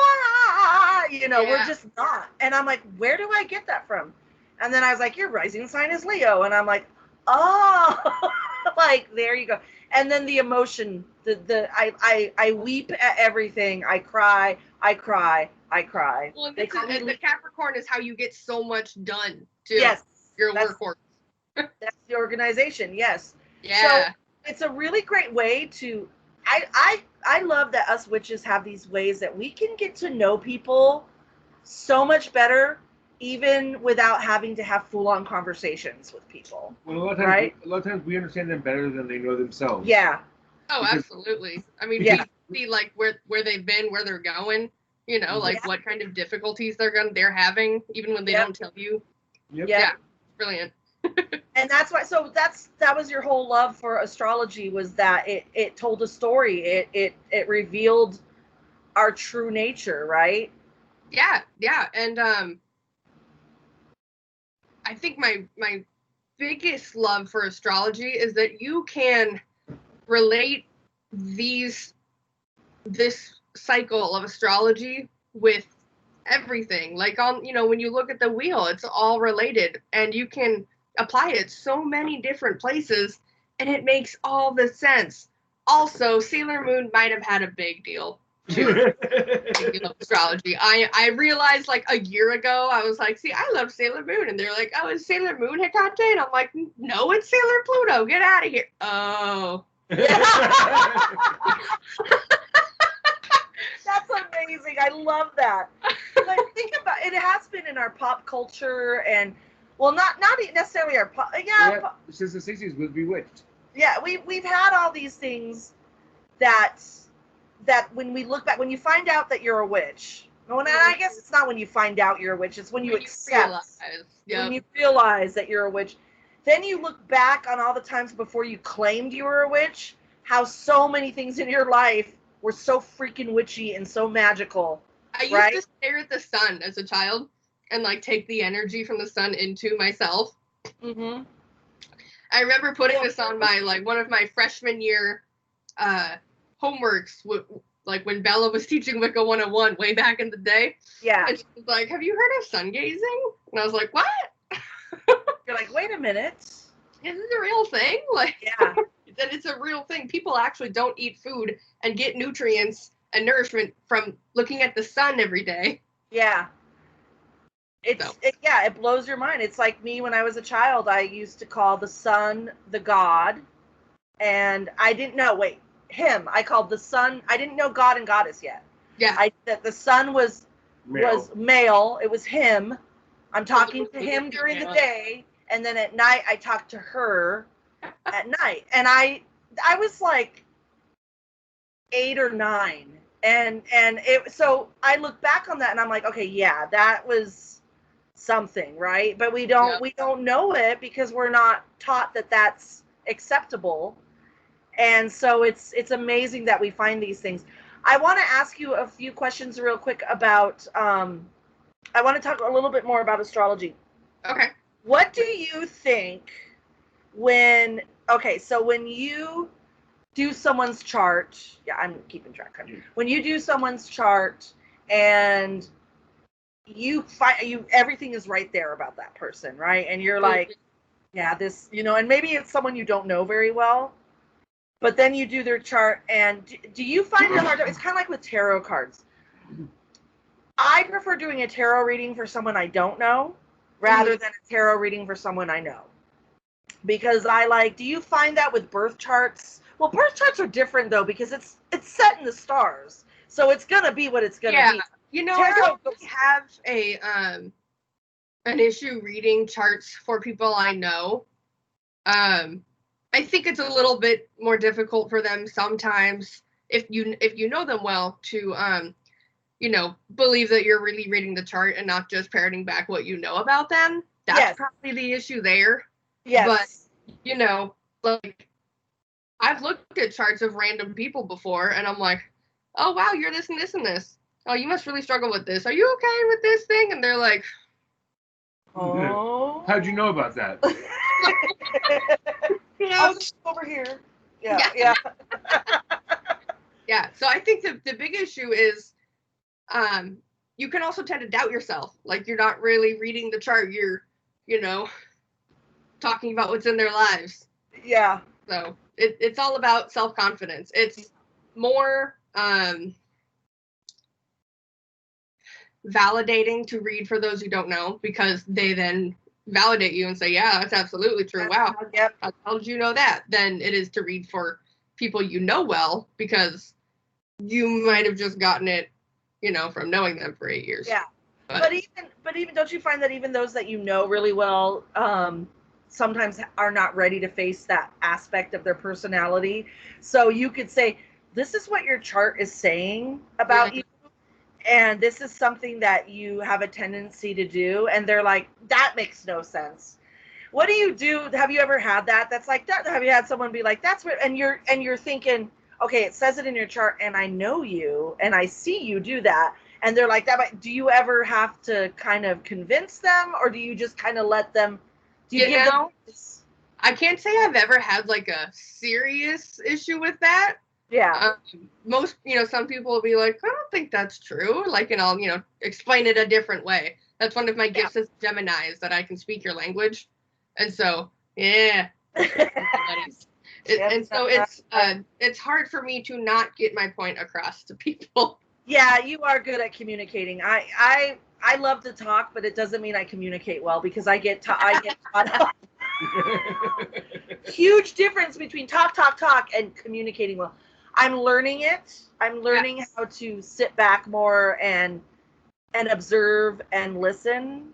just not. And I'm like, where do I get that from? And then I was like, your rising sign is Leo. And I'm like, Oh, like there you go. And then the emotion, I weep at everything. I cry, I cry, I cry. Well, They call me and the Capricorn is how you get so much done too. yes, Your workhorse. that's the organization. Yes. Yeah. So it's a really great way to. I love that us witches have these ways that we can get to know people so much better, even without having to have full-on conversations with people. Well, a lot of times, right? a lot of times we understand them better than they know themselves. Yeah. Oh, Because- absolutely. I mean, Yeah. we see like where they've been, where they're going. You know, like Yeah. what kind of difficulties they're having, even when they Yep. don't tell you. Yep. Yeah. Yeah, brilliant. And that's why. So that was your whole love for astrology, was that it told a story. It revealed our true nature, right? Yeah, and I think my biggest love for astrology is that you can relate this cycle of astrology with everything. Like on, when you look at the wheel, it's all related, and you can apply it so many different places, and it makes all the sense. Also, Sailor Moon might have had a big deal too. Of astrology. I realized like a year ago, I was like, see, I love Sailor Moon. And they're like, oh, is Sailor Moon Hecate? And I'm like, no, it's Sailor Pluto. Get out of here. Oh. That's amazing. I love that. Like, think about it. It has been in our pop culture, and well, not necessarily our pop. Yeah, since the 60s with Bewitched. Yeah, we've had all these things that when we look back, when you find out that you're a witch. Well, and I guess it's not when you find out you're a witch. It's when you accept. Realize. Yep. When you realize that you're a witch. Then you look back on all the times before you claimed you were a witch, how so many things in your life were so freaking witchy and so magical. I used right? to stare at the sun as a child and like take the energy from the sun into myself. Mm-hmm. I remember putting this on my one of my freshman year homeworks, like when Bella was teaching Wicca 101 way back in the day. Yeah. And she was like, have you heard of sun gazing? And I was like, what? You're like, wait a minute. Is it a real thing? Like, Yeah. that it's a real thing. People actually don't eat food and get nutrients and nourishment from looking at the sun every day. Yeah. It blows your mind. It's like me when I was a child. I used to call the sun the god, and I didn't know. Him. I called the sun. I didn't know God and Goddess yet. Yeah. That the sun was male. It was him. I'm talking to Absolutely. him during the day, and then at night I talked to her at night. And I was like 8 or 9, and it. So I look back on that, and I'm like, okay, yeah, that was something, right? But we don't know it because we're not taught that that's acceptable. And so it's amazing that we find these things. I want to ask you a few questions real quick about. I want to talk a little bit more about astrology. Okay. What do you think when you do someone's chart? Yeah, I'm keeping track. When you do someone's chart and you find everything is right there about that person, right? And you're like, yeah, this, and maybe it's someone you don't know very well. But then you do their chart, and do you find it hard? It's kind of like with tarot cards. I prefer doing a tarot reading for someone I don't know rather than a tarot reading for someone I know. Because do you find that with birth charts? Well, birth charts are different, though, because it's set in the stars. So it's going to be what it's going to be. I don't really have an issue reading charts for people I know. I think it's a little bit more difficult for them sometimes if you know them well to believe that you're really reading the chart and not just parroting back what you know about them. That's probably the issue there. Yes. But I've looked at charts of random people before and I'm like, oh wow, you're this and this and this. Oh, you must really struggle with this. Are you okay with this thing? And they're like, oh. How'd you know about that? I'll just over here. Yeah. Yeah. So I think the big issue is you can also tend to doubt yourself. Like you're not really reading the chart. You're talking about what's in their lives. Yeah. So it's all about self-confidence. It's more validating to read for those who don't know, because they then validate you and say, yeah, that's absolutely true. Wow. Yep. How did you know that? Than it is to read for people you know well, because you might have just gotten it, from knowing them for 8 years. Yeah. But even don't you find that even those that you know really well sometimes are not ready to face that aspect of their personality? So you could say, this is what your chart is saying about you, and this is something that you have a tendency to do, and they're like, that makes no sense. What do you do? Have you ever had that? That's like that. Have you had someone be like, that's what, and you're thinking, okay, it says it in your chart, and I know you, and I see you do that, and they're like that. But do you ever have to kind of convince them, or do you just kind of let them? Do you give them? I can't say I've ever had like a serious issue with that. Yeah. Most, some people will be like, I don't think that's true. Like, and I'll, explain it a different way. That's one of my gifts as Gemini, is that I can speak your language. And so, yeah. And so it's hard for me to not get my point across to people. Yeah, you are good at communicating. I love to talk, but it doesn't mean I communicate well, because I get taught up. Huge difference between talk, and communicating well. I'm learning it. I'm learning how to sit back more and observe and listen,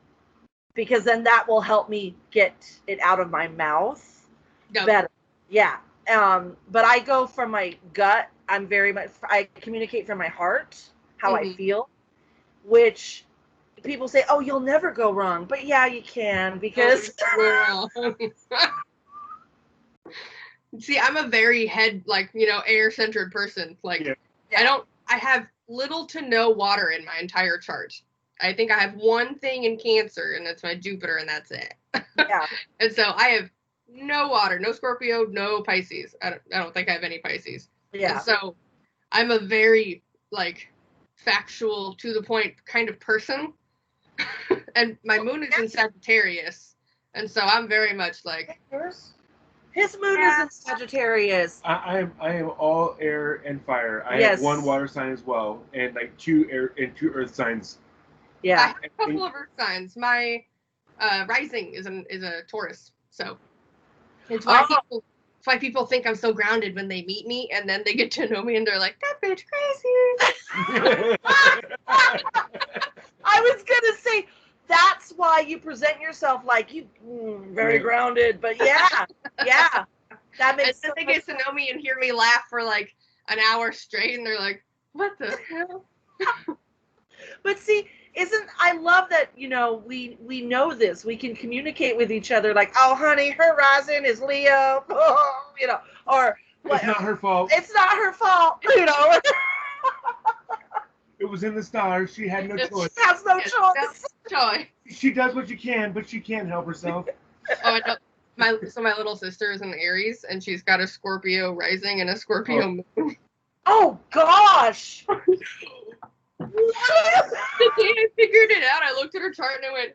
because then that will help me get it out of my mouth better. Yeah. But I go from my gut. I communicate from my heart, how I feel, which people say, oh, you'll never go wrong. But yeah, you can, because see, I'm a very air-centered person. I have little to no water in my entire chart. I think I have one thing in Cancer, and that's my Jupiter, and that's it. Yeah. And so I have no water, no Scorpio, no Pisces. I don't think I have any Pisces. Yeah. And so I'm a very factual, to the point kind of person. And my moon is in Sagittarius, and so I'm very much like his moon is in Sagittarius. I am all air and fire. I have one water sign as well, and like 2 air and 2 earth signs. Yeah, I have a couple of earth signs. My rising is a Taurus, so it's why people think I'm so grounded when they meet me, and then they get to know me and they're like, that bitch crazy. I was gonna say, that's why you present yourself like you very grounded, but yeah, that makes sense. And then they get to know me and hear me laugh for like an hour straight, and they're like, what the hell? But see, I love that, we know this. We can communicate with each other like, oh, honey, her rising is Leo, or it's not her fault. It's not her fault, It was in the stars. She had no choice. She has no choice. She does what she can, but she can't help herself. Oh, I know. My little sister is an Aries, and she's got a Scorpio rising and a Scorpio moon. Oh gosh! The day I figured it out, I looked at her chart and I went,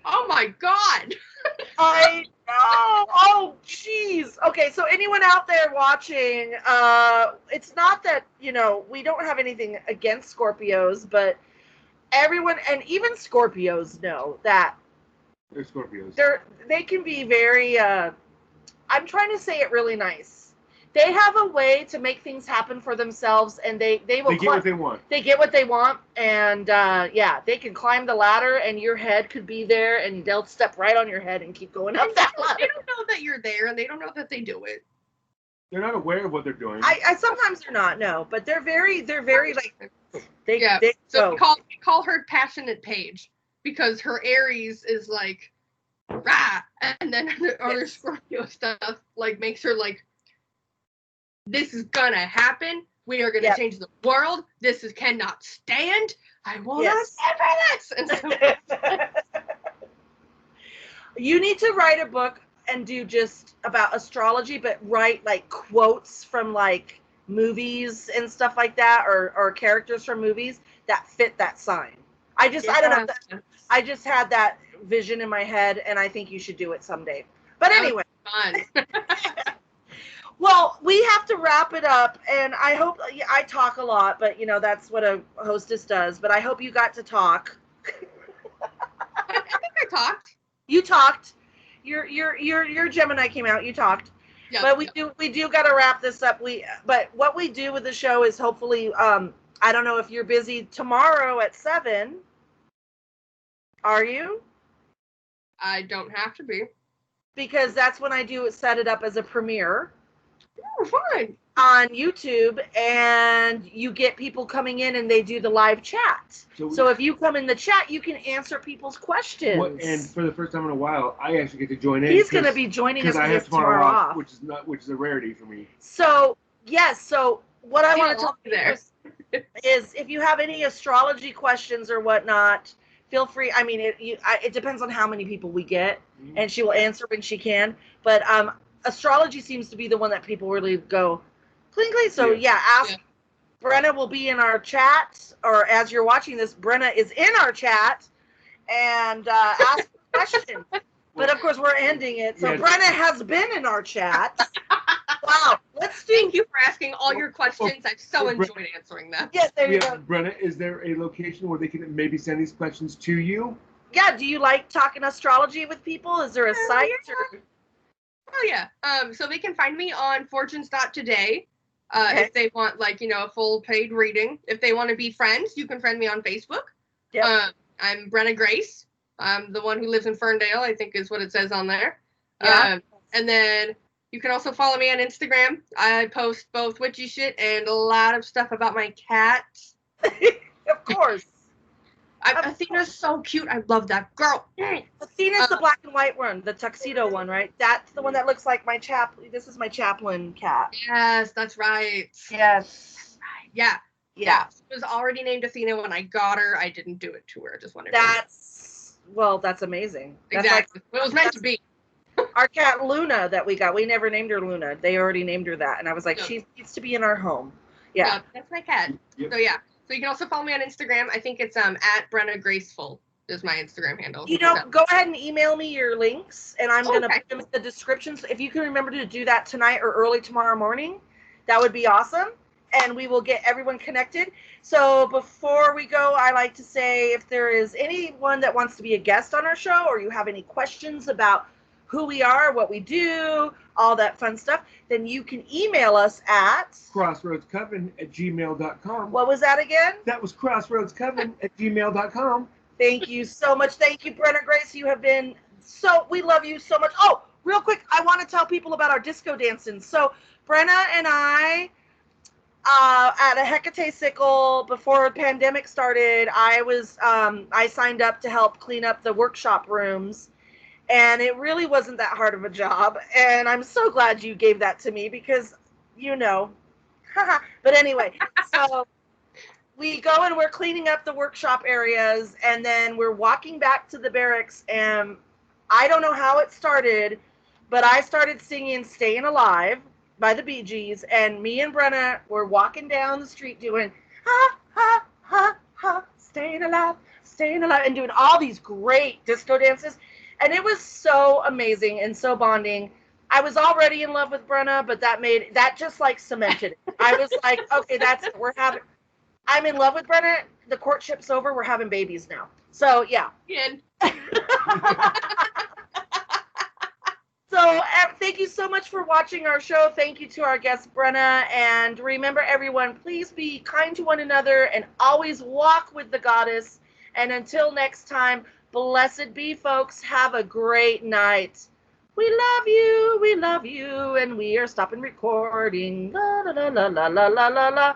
"Oh my god!" I know. Oh jeez. Okay, so anyone out there watching, it's not that we don't have anything against Scorpios, but everyone, and even Scorpios, know that they're Scorpios. They can be very. I'm trying to say it really nice. They have a way to make things happen for themselves, and they get what they want. They get what they want, and they can climb the ladder, and your head could be there, and they'll step right on your head and keep going up that ladder. They don't know that you're there, and they don't know that they do it. They're not aware of what they're doing. I sometimes they're not, no, but they're very like they. So we call her Passionate Paige, because her Aries is like rah, and then her other Scorpio stuff like makes her like, this is gonna happen. We are gonna change the world. This cannot stand. I will not stand for this. And so you need to write a book and do just about astrology, but write like quotes from like movies and stuff like that, or characters from movies that fit that sign. I don't know. I just had that vision in my head, and I think you should do it someday. But anyway. Fun. Well, we have to wrap it up, and I hope I talk a lot, but you know that's what a hostess does. But I hope you got to talk. I think I talked. You talked. Your Gemini came out. You talked. Yep, But we do got to wrap this up. But what we do with the show is hopefully I don't know if you're busy tomorrow at 7. Are you? I don't have to be. Because that's when I do set it up as a premiere. Oh, fine. On YouTube, and you get people coming in and they do the live chat. So if you come in the chat, you can answer people's questions. And for the first time in a while, I actually get to join in. He's going to be joining us because I have tomorrow off, which is a rarity for me. So yes, so what I want to tell you there is if you have any astrology questions or whatnot, feel free. I mean, it depends on how many people we get, and she will answer when she can. But astrology seems to be the one that people really go clean. So ask. Brenna will be in our chat, or as you're watching this, Brenna is in our chat, and ask questions. But of course, we're ending it. So Brenna has been in our chat. Wow. Thank you for asking all your questions. I've so enjoyed answering them. Yes, there you go. Brenna, is there a location where they can maybe send these questions to you? Yeah. Do you like talking astrology with people? Is there a site? Oh yeah. So they can find me on fortunes.today. If they want a full paid reading. If they want to be friends, you can friend me on Facebook. Yep. I'm Brenna Grace. I'm the one who lives in Ferndale, I think is what it says on there. Yeah. And then you can also follow me on Instagram. I post both witchy shit and a lot of stuff about my cat. Of course. Athena's so cute. I love that girl. Athena's the black and white one, the tuxedo one, right? That's the one that looks like my This is my chaplain cat. Yes, that's right. Yes. Yeah. Yeah. She was already named Athena when I got her. I didn't do it to her. I just wanted That's amazing. Exactly. It was meant to be. Our cat Luna that we got, we never named her Luna. They already named her that. And I was like, she needs to be in our home. Yeah. No, that's my cat. Yep. So yeah. So you can also follow me on Instagram. I think it's at Brenna Graceful is my Instagram handle. Go ahead and email me your links, and I'm going to put them in the descriptions. If you can remember to do that tonight or early tomorrow morning, that would be awesome. And we will get everyone connected. So before we go, I like to say if there is anyone that wants to be a guest on our show, or you have any questions about who we are, what we do, all that fun stuff, then you can email us at crossroadscoven@gmail.com. What was that again? That was crossroadscoven@gmail.com. Thank you so much. Thank you, Brenna Grace. You have been we love you so much. Oh, real quick, I want to tell people about our disco dancing. So Brenna and I, at a Hecate Sickle, before the pandemic started, I signed up to help clean up the workshop rooms. And it really wasn't that hard of a job. And I'm so glad you gave that to me because, but anyway, so we go and we're cleaning up the workshop areas, and then we're walking back to the barracks, and I don't know how it started, but I started singing Staying Alive by the Bee Gees, and me and Brenna were walking down the street doing, ha, ha, ha, ha, staying alive, and doing all these great disco dances. And it was so amazing and so bonding. I was already in love with Brenna, but that just like cemented it. I was like, okay, that's it. I'm in love with Brenna. The courtship's over. We're having babies now. So yeah. So thank you so much for watching our show. Thank you to our guest Brenna. And remember, everyone, please be kind to one another and always walk with the goddess. And until next time, blessed be, folks. Have a great night. We love you, and we are stopping recording. La la la la la la la la.